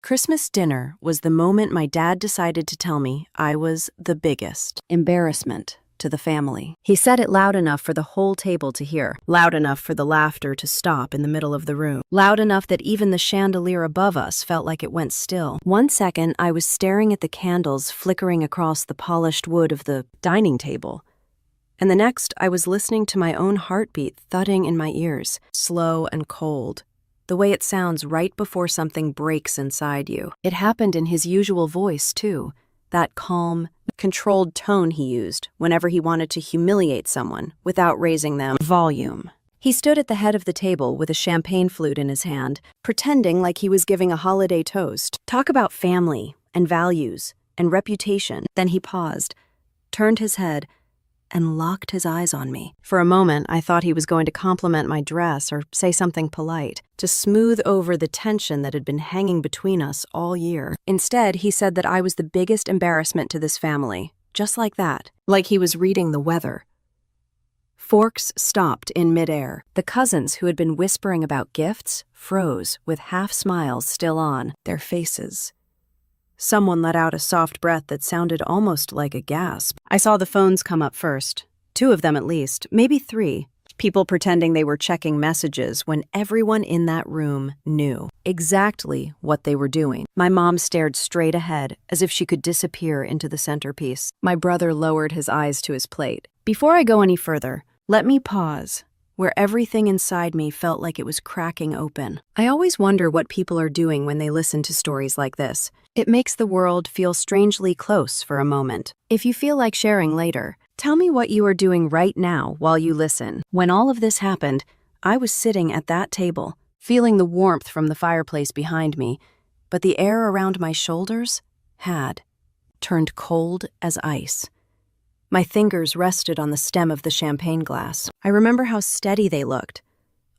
Christmas dinner was the moment my dad decided to tell me I was the biggest embarrassment to the family. He said it loud enough for the whole table to hear, loud enough for the laughter to stop in the middle of the room, loud enough that even the chandelier above us felt like it went still. 1 second, I was staring at the candles flickering across the polished wood of the dining table, and the next, I was listening to my own heartbeat thudding in my ears, slow and cold, the way it sounds right before something breaks inside you. It happened in his usual voice, too, that calm, controlled tone he used whenever he wanted to humiliate someone without raising them volume. He stood at the head of the table with a champagne flute in his hand, pretending like he was giving a holiday toast. Talk about family and values and reputation. Then he paused, turned his head, and locked his eyes on me. For a moment, I thought he was going to compliment my dress or say something polite, to smooth over the tension that had been hanging between us all year. Instead, he said that I was the biggest embarrassment to this family, just like that, like he was reading the weather. Forks stopped in midair. The cousins who had been whispering about gifts froze with half smiles still on their faces. Someone let out a soft breath that sounded almost like a gasp. I saw the phones come up first. 2 of them at least, maybe 3. People pretending they were checking messages when everyone in that room knew exactly what they were doing. My mom stared straight ahead, as if she could disappear into the centerpiece. My brother lowered his eyes to his plate. Before I go any further, let me pause, where everything inside me felt like it was cracking open. I always wonder what people are doing when they listen to stories like this. It makes the world feel strangely close for a moment. If you feel like sharing later, tell me what you are doing right now while you listen. When all of this happened, I was sitting at that table, feeling the warmth from the fireplace behind me, but the air around my shoulders had turned cold as ice. My fingers rested on the stem of the champagne glass. I remember how steady they looked,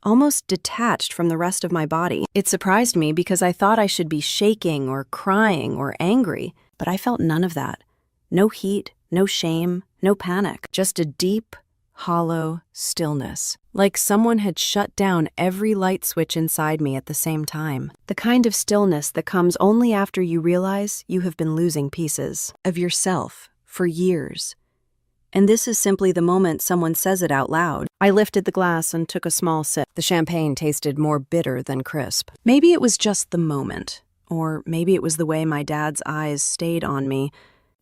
almost detached from the rest of my body. It surprised me because I thought I should be shaking or crying or angry, but I felt none of that. No heat, no shame, no panic, just a deep, hollow stillness, like someone had shut down every light switch inside me at the same time. The kind of stillness that comes only after you realize you have been losing pieces of yourself for years. And this is simply the moment someone says it out loud. I lifted the glass and took a small sip. The champagne tasted more bitter than crisp. Maybe it was just the moment, or maybe it was the way my dad's eyes stayed on me,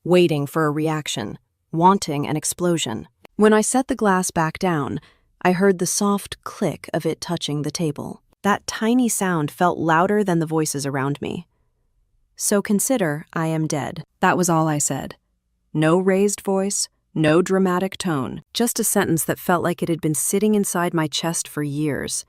waiting for a reaction, wanting an explosion. When I set the glass back down, I heard the soft click of it touching the table. That tiny sound felt louder than the voices around me. So consider I am dead. That was all I said. No raised voice, no dramatic tone, just a sentence that felt like it had been sitting inside my chest for years,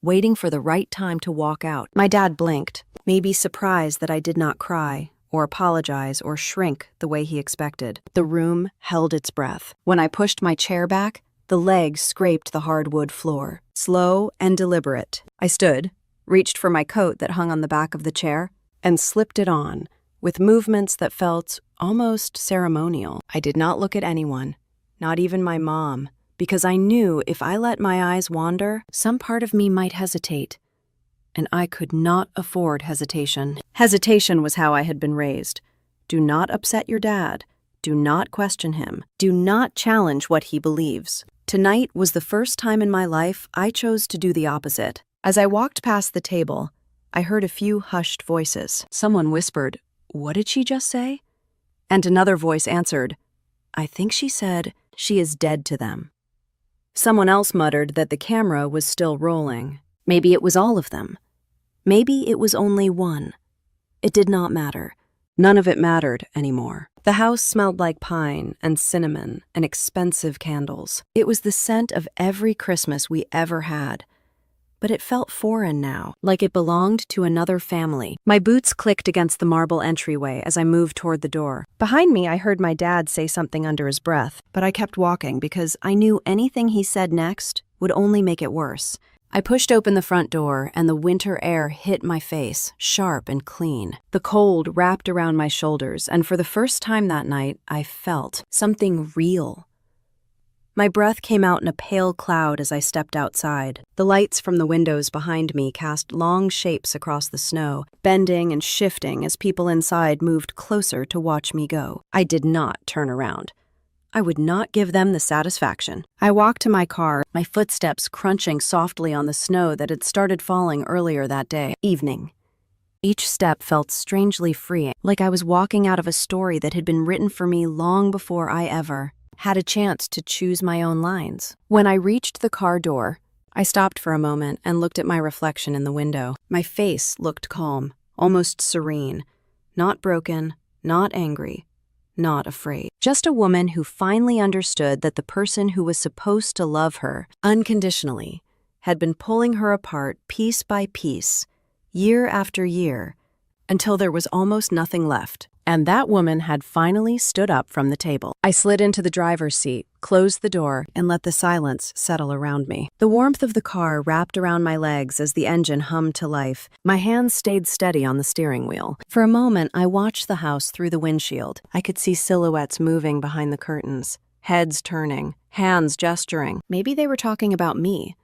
waiting for the right time to walk out. My dad blinked, maybe surprised that I did not cry, or apologize, or shrink the way he expected. The room held its breath. When I pushed my chair back, the legs scraped the hardwood floor. Slow and deliberate, I stood, reached for my coat that hung on the back of the chair, and slipped it on, with movements that felt almost ceremonial. I did not look at anyone, not even my mom, because I knew if I let my eyes wander, some part of me might hesitate. And I could not afford hesitation. Hesitation was how I had been raised. Do not upset your dad. Do not question him. Do not challenge what he believes. Tonight was the first time in my life I chose to do the opposite. As I walked past the table, I heard a few hushed voices. Someone whispered, "What did she just say?" And another voice answered, "I think she said she is dead to them." Someone else muttered that the camera was still rolling. Maybe it was all of them. Maybe it was only one. It did not matter. None of it mattered anymore. The house smelled like pine and cinnamon and expensive candles. It was the scent of every Christmas we ever had. But it felt foreign now, like it belonged to another family. My boots clicked against the marble entryway as I moved toward the door. Behind me, I heard my dad say something under his breath, but I kept walking because I knew anything he said next would only make it worse. I pushed open the front door, and the winter air hit my face, sharp and clean. The cold wrapped around my shoulders, and for the first time that night, I felt something real. My breath came out in a pale cloud as I stepped outside. The lights from the windows behind me cast long shapes across the snow, bending and shifting as people inside moved closer to watch me go. I did not turn around. I would not give them the satisfaction. I walked to my car, my footsteps crunching softly on the snow that had started falling earlier that day. Evening. Each step felt strangely freeing, like I was walking out of a story that had been written for me long before I ever had a chance to choose my own lines. When I reached the car door, I stopped for a moment and looked at my reflection in the window. My face looked calm, almost serene, not broken, not angry, not afraid. Just a woman who finally understood that the person who was supposed to love her unconditionally had been pulling her apart piece by piece, year after year, until there was almost nothing left. And that woman had finally stood up from the table. I slid into the driver's seat, closed the door, and let the silence settle around me. The warmth of the car wrapped around my legs as the engine hummed to life. My hands stayed steady on the steering wheel. For a moment, I watched the house through the windshield. I could see silhouettes moving behind the curtains, heads turning, hands gesturing. Maybe they were talking about me.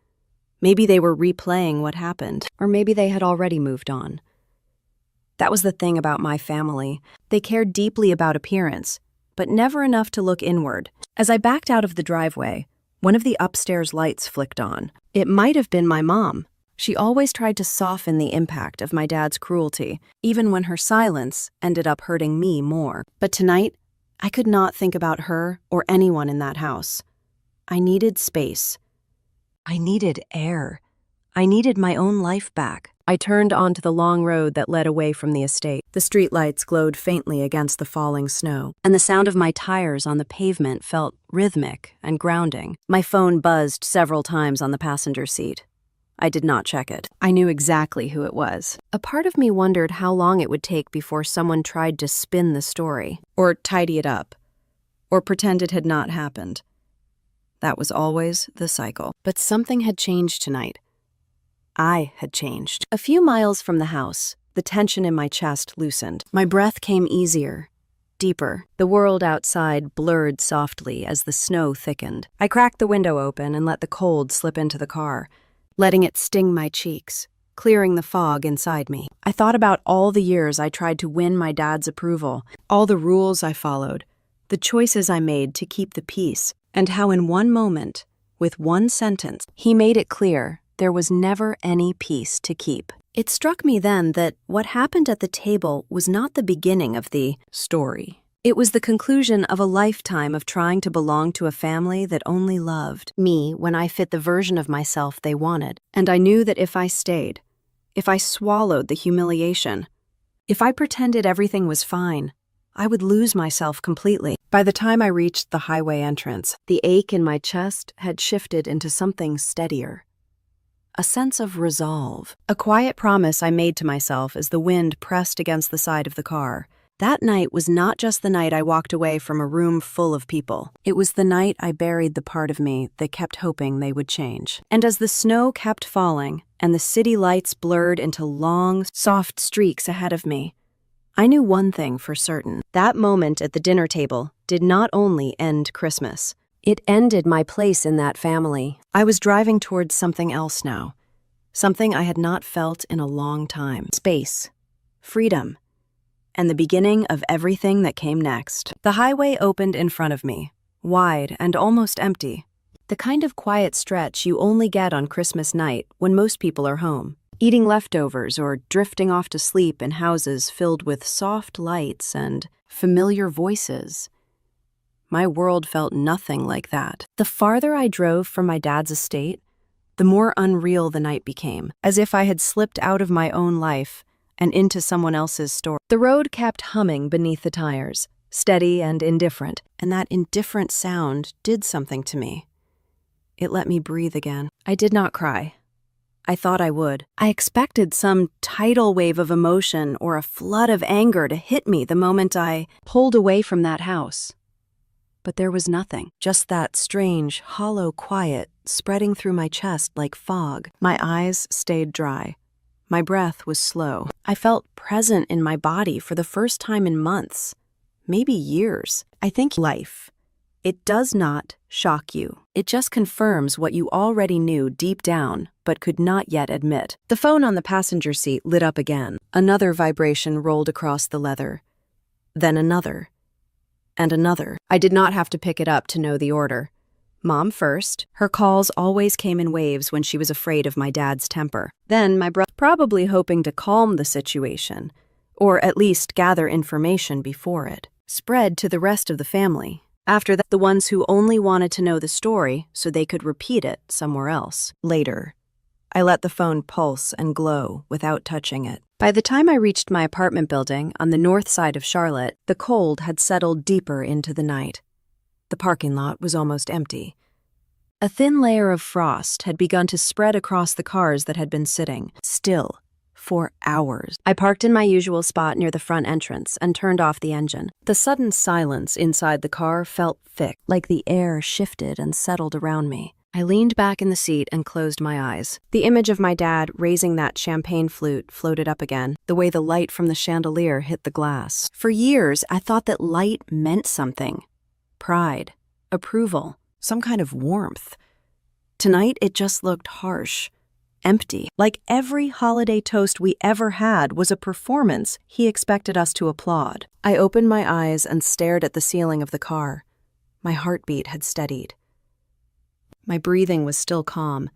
Maybe they were replaying what happened, or maybe they had already moved on. That was the thing about my family. They cared deeply about appearance, but never enough to look inward. As I backed out of the driveway, one of the upstairs lights flicked on. It might have been my mom. She always tried to soften the impact of my dad's cruelty, even when her silence ended up hurting me more. But tonight, I could not think about her or anyone in that house. I needed space. I needed air. I needed my own life back. I turned onto the long road that led away from the estate. The streetlights glowed faintly against the falling snow, and the sound of my tires on the pavement felt rhythmic and grounding. My phone buzzed several times on the passenger seat. I did not check it. I knew exactly who it was. A part of me wondered how long it would take before someone tried to spin the story, or tidy it up, or pretend it had not happened. That was always the cycle. But something had changed tonight. I had changed. A few miles from the house, the tension in my chest loosened. My breath came easier, deeper. The world outside blurred softly as the snow thickened. I cracked the window open and let the cold slip into the car, letting it sting my cheeks, clearing the fog inside me. I thought about all the years I tried to win my dad's approval, all the rules I followed, the choices I made to keep the peace, and how in one moment, with one sentence, he made it clear there was never any peace to keep. It struck me then that what happened at the table was not the beginning of the story. It was the conclusion of a lifetime of trying to belong to a family that only loved me when I fit the version of myself they wanted. And I knew that if I stayed, if I swallowed the humiliation, if I pretended everything was fine, I would lose myself completely. By the time I reached the highway entrance, the ache in my chest had shifted into something steadier. A sense of resolve, a quiet promise I made to myself as the wind pressed against the side of the car. That night was not just the night I walked away from a room full of people. It was the night I buried the part of me that kept hoping they would change. And as the snow kept falling and the city lights blurred into long, soft streaks ahead of me, I knew one thing for certain. That moment at the dinner table did not only end Christmas. It ended my place in that family. I was driving towards something else now, something I had not felt in a long time. Space, freedom, and the beginning of everything that came next. The highway opened in front of me, wide and almost empty. The kind of quiet stretch you only get on Christmas night when most people are home, eating leftovers or drifting off to sleep in houses filled with soft lights and familiar voices. My world felt nothing like that. The farther I drove from my dad's estate, the more unreal the night became, as if I had slipped out of my own life and into someone else's story. The road kept humming beneath the tires, steady and indifferent, and that indifferent sound did something to me. It let me breathe again. I did not cry. I thought I would. I expected some tidal wave of emotion or a flood of anger to hit me the moment I pulled away from that house. But there was nothing, just that strange, hollow quiet spreading through my chest like fog. My eyes stayed dry. My breath was slow. I felt present in my body for the first time in months, maybe years. I think life, it does not shock you. It just confirms what you already knew deep down, but could not yet admit. The phone on the passenger seat lit up again. Another vibration rolled across the leather. Then another. And another. I did not have to pick it up to know the order. Mom first. Her calls always came in waves when she was afraid of my dad's temper. Then my brother, probably hoping to calm the situation, or at least gather information before it, spread to the rest of the family. After that, the ones who only wanted to know the story so they could repeat it somewhere else. Later, I let the phone pulse and glow without touching it. By the time I reached my apartment building on the north side of Charlotte, the cold had settled deeper into the night. The parking lot was almost empty. A thin layer of frost had begun to spread across the cars that had been sitting still for hours. I parked in my usual spot near the front entrance and turned off the engine. The sudden silence inside the car felt thick, like the air shifted and settled around me. I leaned back in the seat and closed my eyes. The image of my dad raising that champagne flute floated up again, the way the light from the chandelier hit the glass. For years, I thought that light meant something. Pride, approval, some kind of warmth. Tonight, it just looked harsh, empty, like every holiday toast we ever had was a performance he expected us to applaud. I opened my eyes and stared at the ceiling of the car. My heartbeat had steadied. My breathing was still calm.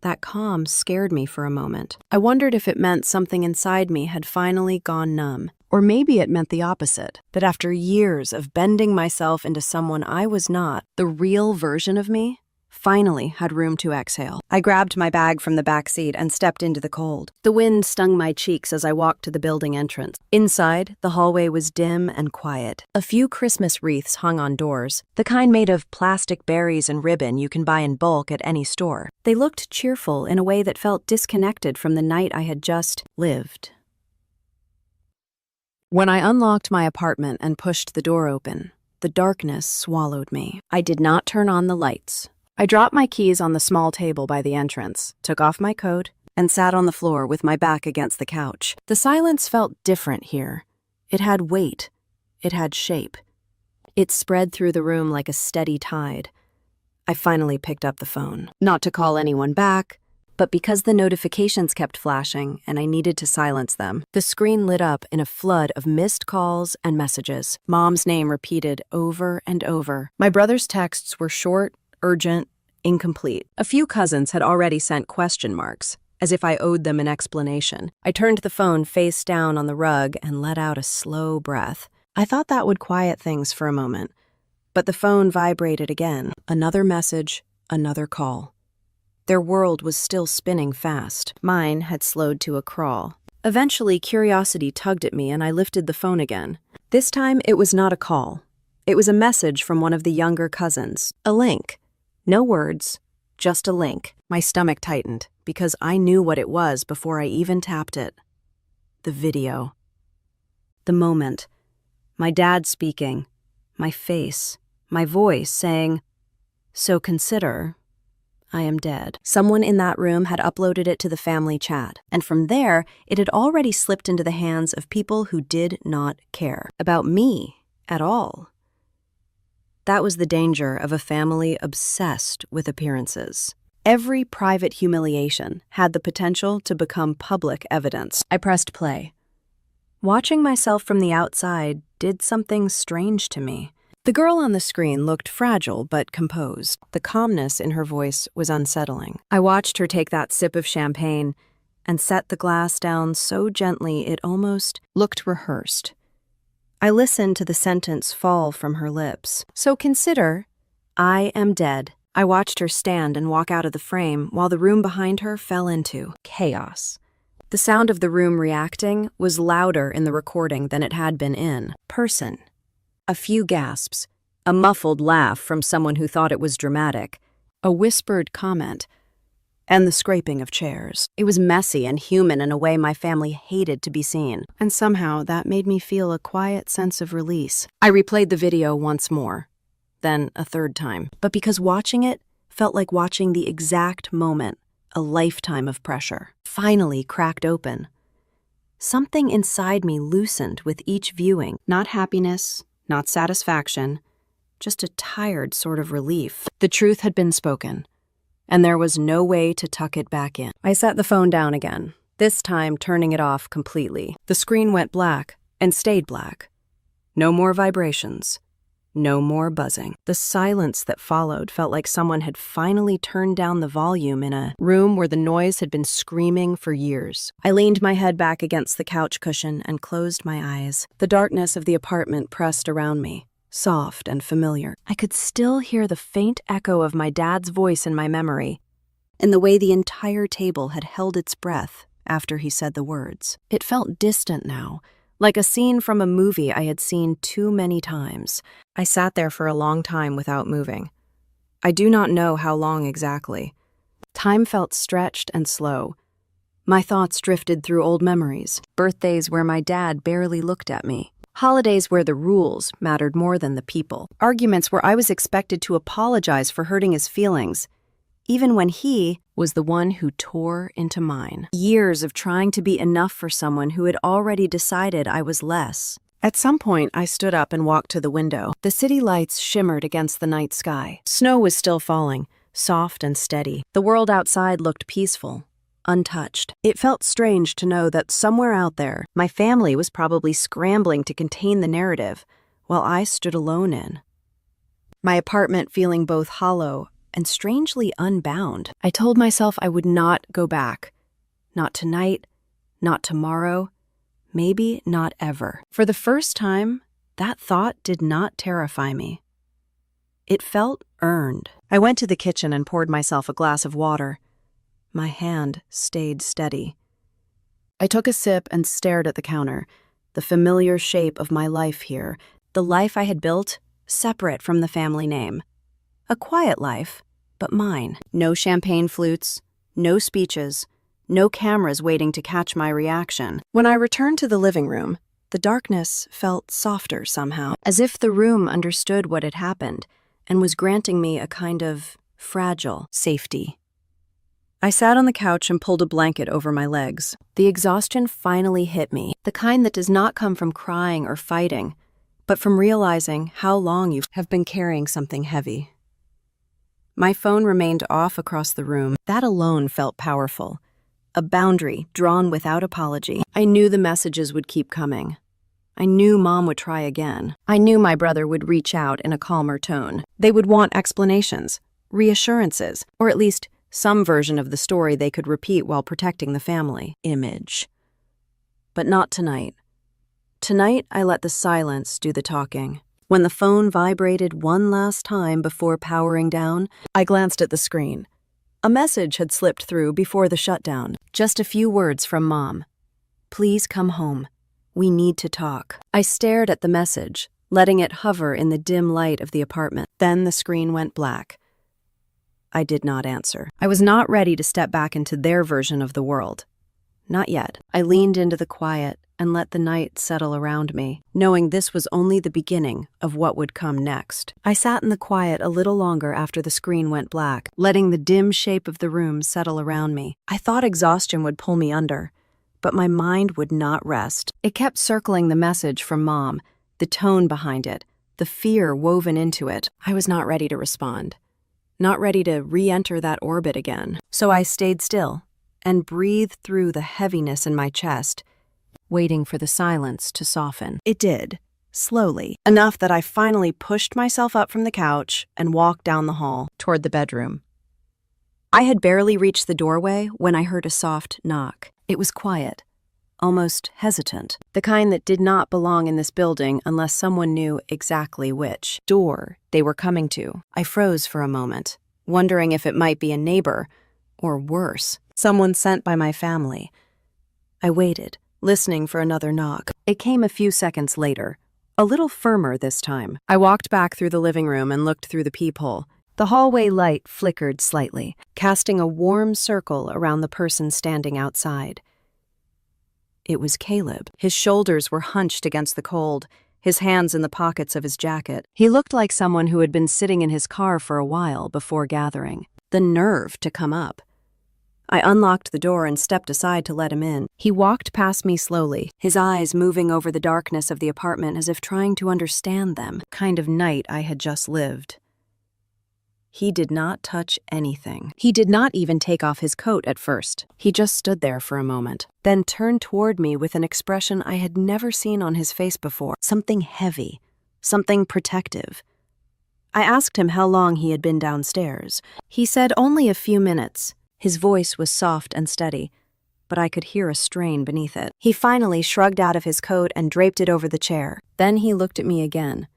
That calm scared me for a moment. I wondered if it meant something inside me had finally gone numb. Or maybe it meant the opposite, that after years of bending myself into someone I was not, the real version of me finally had room to exhale. I grabbed my bag from the back seat and stepped into the cold. The wind stung my cheeks as I walked to the building entrance. Inside, the hallway was dim and quiet. A few Christmas wreaths hung on doors, the kind made of plastic berries and ribbon you can buy in bulk at any store. They looked cheerful in a way that felt disconnected from the night I had just lived. When I unlocked my apartment and pushed the door open, the darkness swallowed me. I did not turn on the lights. I dropped my keys on the small table by the entrance, took off my coat, and sat on the floor with my back against the couch. The silence felt different here. It had weight. It had shape. It spread through the room like a steady tide. I finally picked up the phone, not to call anyone back, but because the notifications kept flashing and I needed to silence them. The screen lit up in a flood of missed calls and messages. Mom's name repeated over and over. My brother's texts were short, urgent, incomplete. A few cousins had already sent question marks, as if I owed them an explanation. I turned the phone face down on the rug and let out a slow breath. I thought that would quiet things for a moment, but the phone vibrated again. Another message, another call. Their world was still spinning fast. Mine had slowed to a crawl. Eventually, curiosity tugged at me and I lifted the phone again. This time, it was not a call. It was a message from one of the younger cousins. A link. No words, just a link. My stomach tightened because I knew what it was before I even tapped it. The video. The moment. My dad speaking. My face. My voice saying, "So consider, I am dead." Someone in that room had uploaded it to the family chat, and from there, it had already slipped into the hands of people who did not care about me at all. That was the danger of a family obsessed with appearances. Every private humiliation had the potential to become public evidence. I pressed play. Watching myself from the outside did something strange to me. The girl on the screen looked fragile but composed. The calmness in her voice was unsettling. I watched her take that sip of champagne and set the glass down so gently it almost looked rehearsed. I listened to the sentence fall from her lips. "So consider, I am dead." I watched her stand and walk out of the frame while the room behind her fell into chaos. The sound of the room reacting was louder in the recording than it had been in person. A few gasps, a muffled laugh from someone who thought it was dramatic, a whispered comment, and the scraping of chairs. It was messy and human in a way my family hated to be seen, and somehow that made me feel a quiet sense of release. I replayed the video once more, then a third time, but because watching it felt like watching the exact moment a lifetime of pressure finally cracked open. Something inside me loosened with each viewing, not happiness, not satisfaction, just a tired sort of relief. The truth had been spoken, and there was no way to tuck it back in. I set the phone down again, this time turning it off completely. The screen went black and stayed black. No more vibrations. No more buzzing. The silence that followed felt like someone had finally turned down the volume in a room where the noise had been screaming for years. I leaned my head back against the couch cushion and closed my eyes. The darkness of the apartment pressed around me, soft and familiar. I could still hear the faint echo of my dad's voice in my memory, and the way the entire table had held its breath after he said the words. It felt distant now, like a scene from a movie I had seen too many times. I sat there for a long time without moving. I do not know how long exactly. Time felt stretched and slow. My thoughts drifted through old memories, birthdays where my dad barely looked at me, holidays where the rules mattered more than the people, arguments where I was expected to apologize for hurting his feelings, even when he was the one who tore into mine. Years of trying to be enough for someone who had already decided I was less. At some point, I stood up and walked to the window. The city lights shimmered against the night sky. Snow was still falling, soft and steady. The world outside looked peaceful, untouched. It felt strange to know that somewhere out there, my family was probably scrambling to contain the narrative, while I stood alone in my apartment, feeling both hollow and strangely unbound. I told myself I would not go back. Not tonight, not tomorrow, maybe not ever. For the first time, that thought did not terrify me. It felt earned. I went to the kitchen and poured myself a glass of water. My hand stayed steady. I took a sip and stared at the counter, the familiar shape of my life here, the life I had built, separate from the family name. A quiet life, but mine. No champagne flutes, no speeches, no cameras waiting to catch my reaction. When I returned to the living room, the darkness felt softer somehow, as if the room understood what had happened and was granting me a kind of fragile safety. I sat on the couch and pulled a blanket over my legs. The exhaustion finally hit me, the kind that does not come from crying or fighting, but from realizing how long you have been carrying something heavy. My phone remained off across the room. That alone felt powerful. A boundary drawn without apology. I knew the messages would keep coming. I knew Mom would try again. I knew my brother would reach out in a calmer tone. They would want explanations, reassurances, or at least some version of the story they could repeat while protecting the family image. But not tonight. Tonight, I let the silence do the talking. When the phone vibrated one last time before powering down, I glanced at the screen. A message had slipped through before the shutdown. Just a few words from Mom. "Please come home. We need to talk." I stared at the message, letting it hover in the dim light of the apartment. Then the screen went black. I did not answer. I was not ready to step back into their version of the world. Not yet. I leaned into the quiet and let the night settle around me, knowing this was only the beginning of what would come next. I sat in the quiet a little longer after the screen went black, letting the dim shape of the room settle around me. I thought exhaustion would pull me under, but my mind would not rest. It kept circling the message from Mom, the tone behind it, the fear woven into it. I was not ready to respond, not ready to re-enter that orbit again. So I stayed still and breathed through the heaviness in my chest, waiting for the silence to soften. It did, slowly, enough that I finally pushed myself up from the couch and walked down the hall toward the bedroom. I had barely reached the doorway when I heard a soft knock. It was quiet, almost hesitant, the kind that did not belong in this building unless someone knew exactly which door they were coming to. I froze for a moment, wondering if it might be a neighbor, or worse, someone sent by my family. I waited, listening for another knock. It came a few seconds later, a little firmer this time. I walked back through the living room and looked through the peephole. The hallway light flickered slightly, casting a warm circle around the person standing outside. It was Caleb. His shoulders were hunched against the cold, his hands in the pockets of his jacket. He looked like someone who had been sitting in his car for a while before gathering. The nerve to come up. I unlocked the door and stepped aside to let him in. He walked past me slowly, his eyes moving over the darkness of the apartment as if trying to understand them. The kind of night I had just lived. He did not touch anything. He did not even take off his coat at first. He just stood there for a moment, then turned toward me with an expression I had never seen on his face before. Something heavy, something protective. I asked him how long he had been downstairs. He said only a few minutes. His voice was soft and steady, but I could hear a strain beneath it. He finally shrugged out of his coat and draped it over the chair. Then he looked at me again,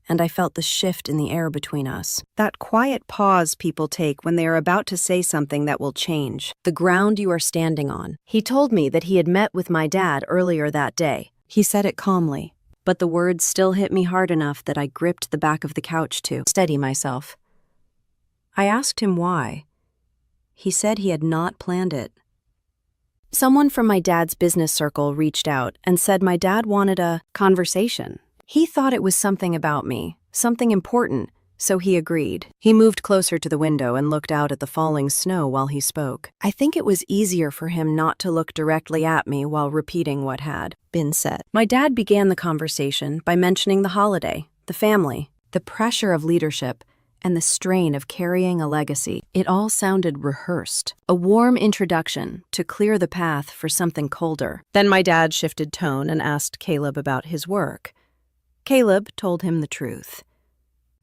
and I felt the shift in the air between us. That quiet pause people take when they are about to say something that will change the ground you are standing on. He told me that he had met with my dad earlier that day. He said it calmly, but the words still hit me hard enough that I gripped the back of the couch to steady myself. I asked him why. He said he had not planned it. Someone from my dad's business circle reached out and said my dad wanted a conversation. He thought it was something about me, something important, so he agreed. He moved closer to the window and looked out at the falling snow while he spoke. I think it was easier for him not to look directly at me while repeating what had been said. My dad began the conversation by mentioning the holiday, the family, the pressure of leadership, and the strain of carrying a legacy. It all sounded rehearsed, a warm introduction to clear the path for something colder. Then my dad shifted tone and asked Caleb about his work. Caleb told him the truth,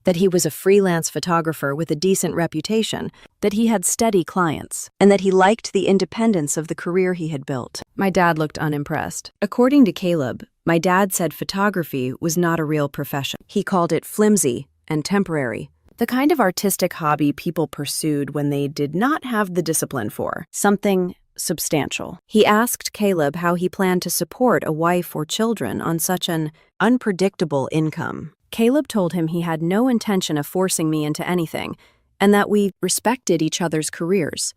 that he was a freelance photographer with a decent reputation, that he had steady clients, and that he liked the independence of the career he had built. My dad looked unimpressed. According to Caleb, my dad said photography was not a real profession. He called it flimsy and temporary, the kind of artistic hobby people pursued when they did not have the discipline for something substantial. He asked Caleb how he planned to support a wife or children on such an unpredictable income. Caleb told him he had no intention of forcing me into anything, and that we respected each other's careers.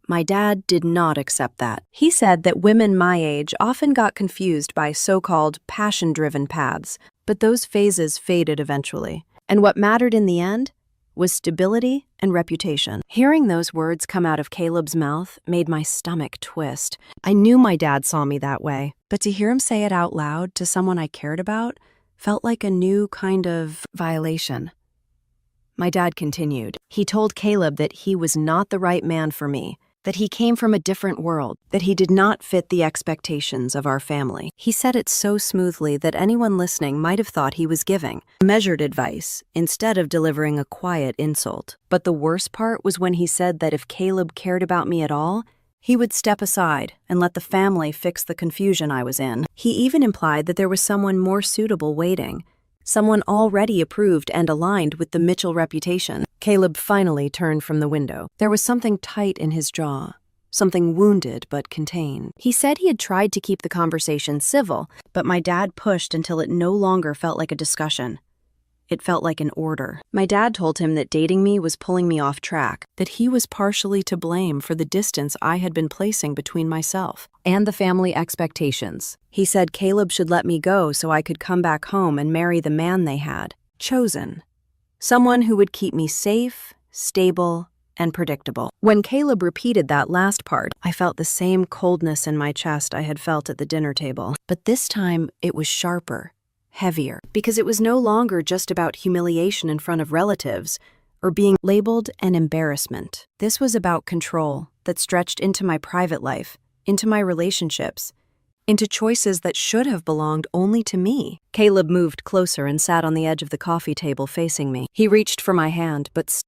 My dad did not accept that. He said that women my age often got confused by so-called passion-driven paths, but those phases faded eventually. And what mattered in the end was stability and reputation. Hearing those words come out of Caleb's mouth made my stomach twist. I knew my dad saw me that way, but to hear him say it out loud to someone I cared about felt like a new kind of violation. My dad continued. He told Caleb that he was not the right man for me, that he came from a different world, that he did not fit the expectations of our family. He said it so smoothly that anyone listening might have thought he was giving measured advice instead of delivering a quiet insult. But the worst part was when he said that if Caleb cared about me at all, he would step aside and let the family fix the confusion I was in. He even implied that there was someone more suitable waiting, someone already approved and aligned with the Mitchell reputation. Caleb finally turned from the window. There was something tight in his jaw, something wounded but contained. He said he had tried to keep the conversation civil, but my dad pushed until it no longer felt like a discussion. It felt like an order. My dad told him that dating me was pulling me off track, that he was partially to blame for the distance I had been placing between myself and the family expectations. He said Caleb should let me go so I could come back home and marry the man they had chosen. Someone who would keep me safe, stable, and predictable. When Caleb repeated that last part, I felt the same coldness in my chest I had felt at the dinner table. But this time, it was sharper, heavier, because it was no longer just about humiliation in front of relatives or being labeled an embarrassment. This was about control that stretched into my private life, into my relationships, into choices that should have belonged only to me. Caleb moved closer and sat on the edge of the coffee table facing me. He reached for my hand, but